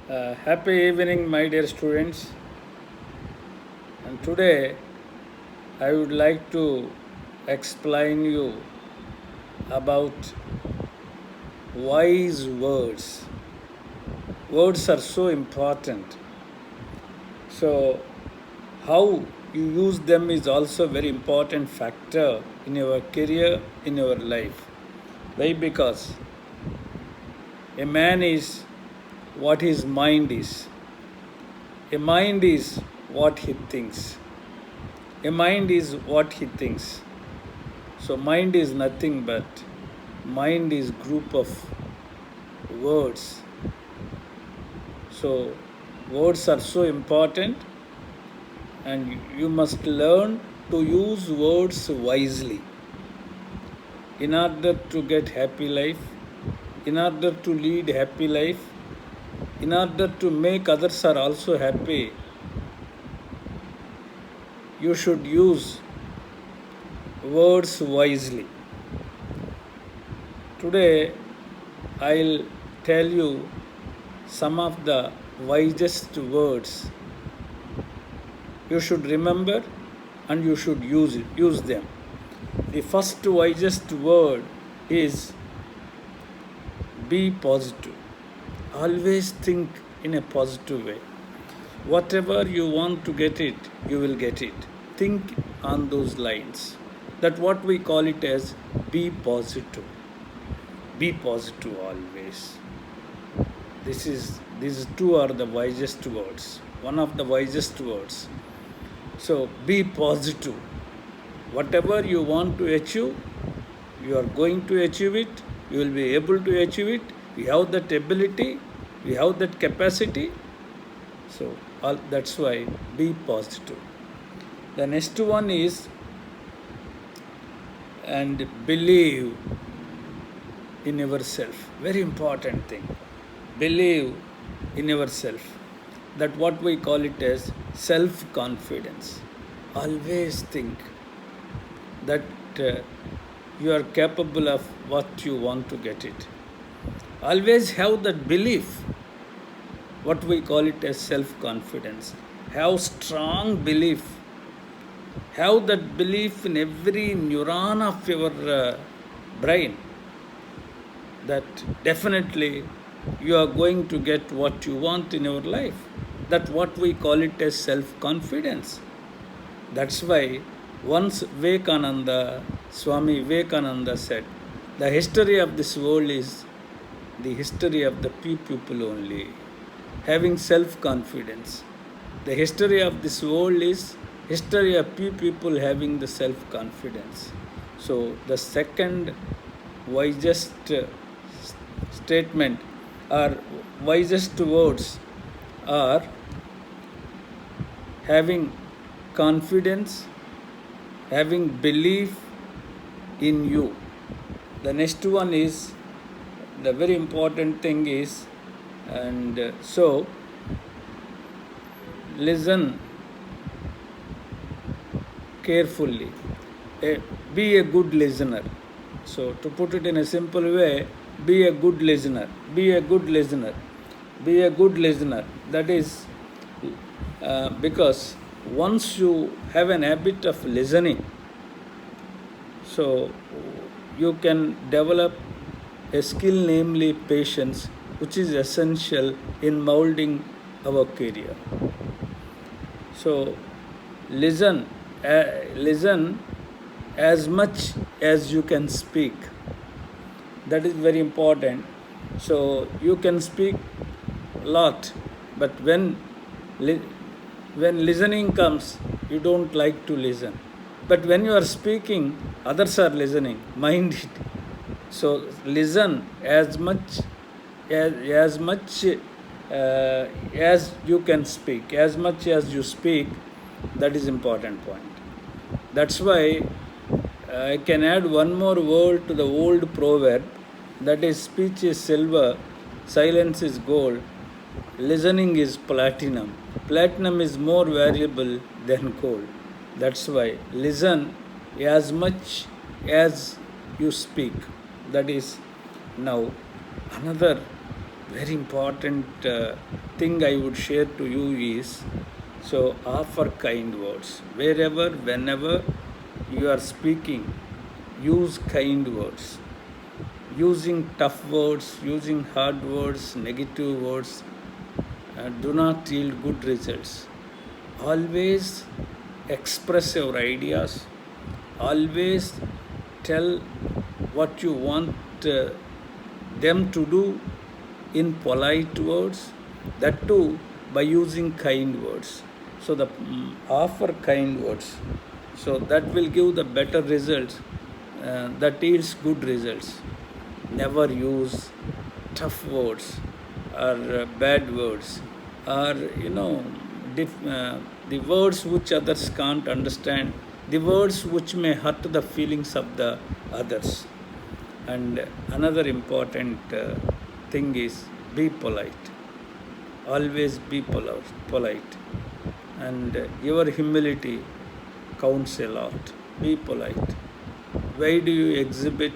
Happy evening, my dear students. And today I would like to explain you about wise words. Words are so important. So, how you use them is also a very important factor in your career, in your life. Why? Because a man is what his mind is. A mind is what he thinks. A mind is what he thinks. So mind is nothing but mind is group of words. So words are so important and you must learn to use words wisely in order to get happy life, in order to lead happy life, in order to make others are also happy. You should use words wisely. Today, I'll tell you some of the wisest words you should remember and you should use them. The first wisest word is be positive. Always think in a positive way. Whatever you want to get it, you will get it. Think on those lines. That's what we call it as be positive. Be positive always. These two are the wisest words. One of the wisest words. So be positive. Whatever you want to achieve, you are going to achieve it. You will be able to achieve it. You have that ability. You have that capacity. So that's why be positive. The next one is and believe in yourself. Very important thing. Believe in yourself. That what we call it as self-confidence. Always think that you are capable of what you want to get it. Always have that belief. What we call it as self-confidence. Have strong belief. Have that belief in every neuron of your brain that definitely you are going to get what you want in your life. That's what we call it as self-confidence. That's why once Swami Vivekananda said, the history of this world is the history of the few people only. Having self-confidence. The history of this world is history of few people having the self-confidence. So the second wisest statement or wisest words are having confidence, having belief in you. The next one is, the very important thing is, and so listen carefully. Be a good listener. So to put it in a simple way, be a good listener. Be a good listener. Be a good listener. That is because once you have an habit of listening, so you can develop a skill, namely patience, which is essential in molding our career. So listen as much as you can speak. That is very important. So you can speak a lot, but when listening comes, you don't like to listen. But when you are speaking, others are listening. Mind it. So listen as much as you can speak. As much as you speak, that is important point. That's why I can add one more word to the old proverb, that is, speech is silver, silence is gold, listening is platinum. Platinum is more valuable than gold. That's why listen as much as you speak. That is now another very important thing I would share to you is, so offer kind words. Wherever, whenever you are speaking, use kind words. Using tough words, using hard words, negative words do not yield good results. Always express your ideas. Always tell what you want them to do in polite words, that too by using kind words. So offer kind words. So that will give the better results, that yields good results. Never use tough words or bad words, or the words which others can't understand, the words which may hurt the feelings of the others. And another important thing is be polite. Always be polite. And your humility counts a lot. Be polite. Why do you exhibit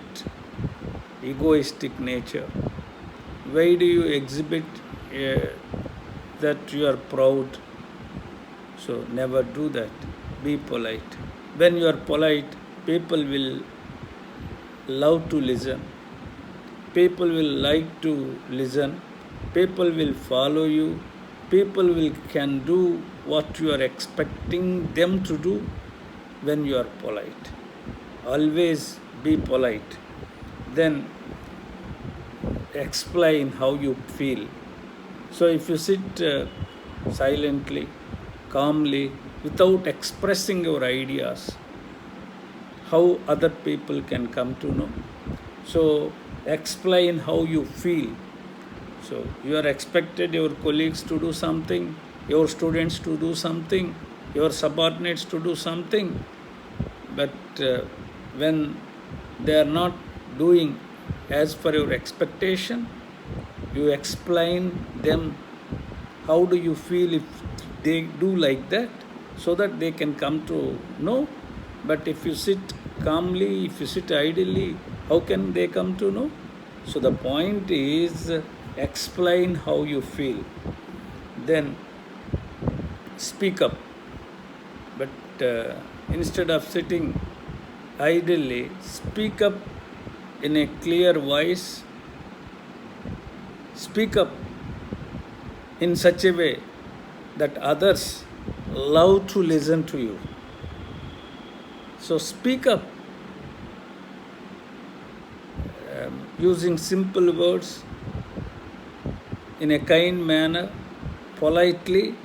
egoistic nature? Why do you exhibit that you are proud? So never do that. Be polite. When you are polite, people will love to listen. People will like to listen. People will follow you. People can do what you are expecting them to do when you are polite. Always be polite. Then explain how you feel. So if you sit silently, calmly, without expressing your ideas, how other people can come to know? So explain how you feel. So you are expected your colleagues to do something, your students to do something, your subordinates to do something, but when they are not doing as per your expectation, you explain them how do you feel if they do like that, so that they can come to know. But if you sit calmly, if you sit idly, how can they come to know? So the point is, explain how you feel. Then speak up. But instead of sitting idly, speak up in a clear voice. Speak up in such a way that others love to listen to you. So speak up using simple words, in a kind manner, politely,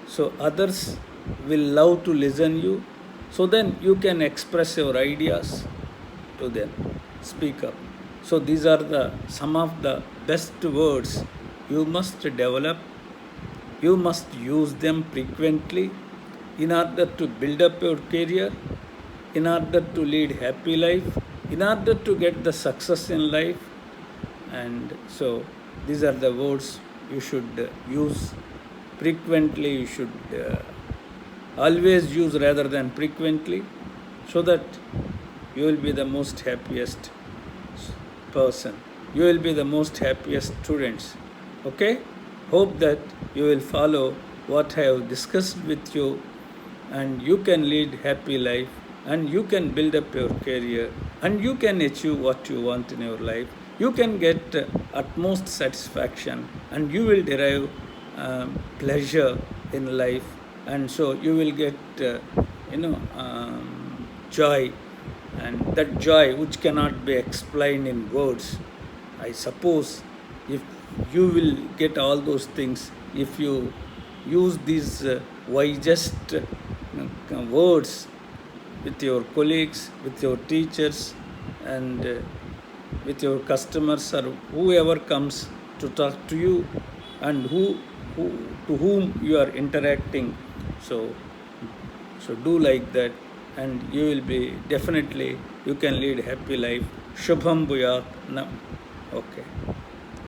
so others will love to listen you. So then you can express your ideas to them. Speak up. So these are some of the best words you must develop. You must use them frequently in order to build up your career, in order to lead happy life, in order to get the success in life. And so these are the words you should use frequently. You should always use rather than frequently, so that you will be the most happiest person. You will be the most happiest students. Okay? Hope that you will follow what I have discussed with you, and you can lead happy life, and you can build up your career, and you can achieve what you want in your life. You can get utmost satisfaction, and you will derive pleasure in life, and so you will get joy, and that joy which cannot be explained in words. I suppose if you will get all those things if you use these wisest words with your colleagues, with your teachers, and with your customers, or whoever comes to talk to you, and to whom you are interacting. So do like that, and you will be definitely, you can lead happy life. Shubham Bhuyat. Okay.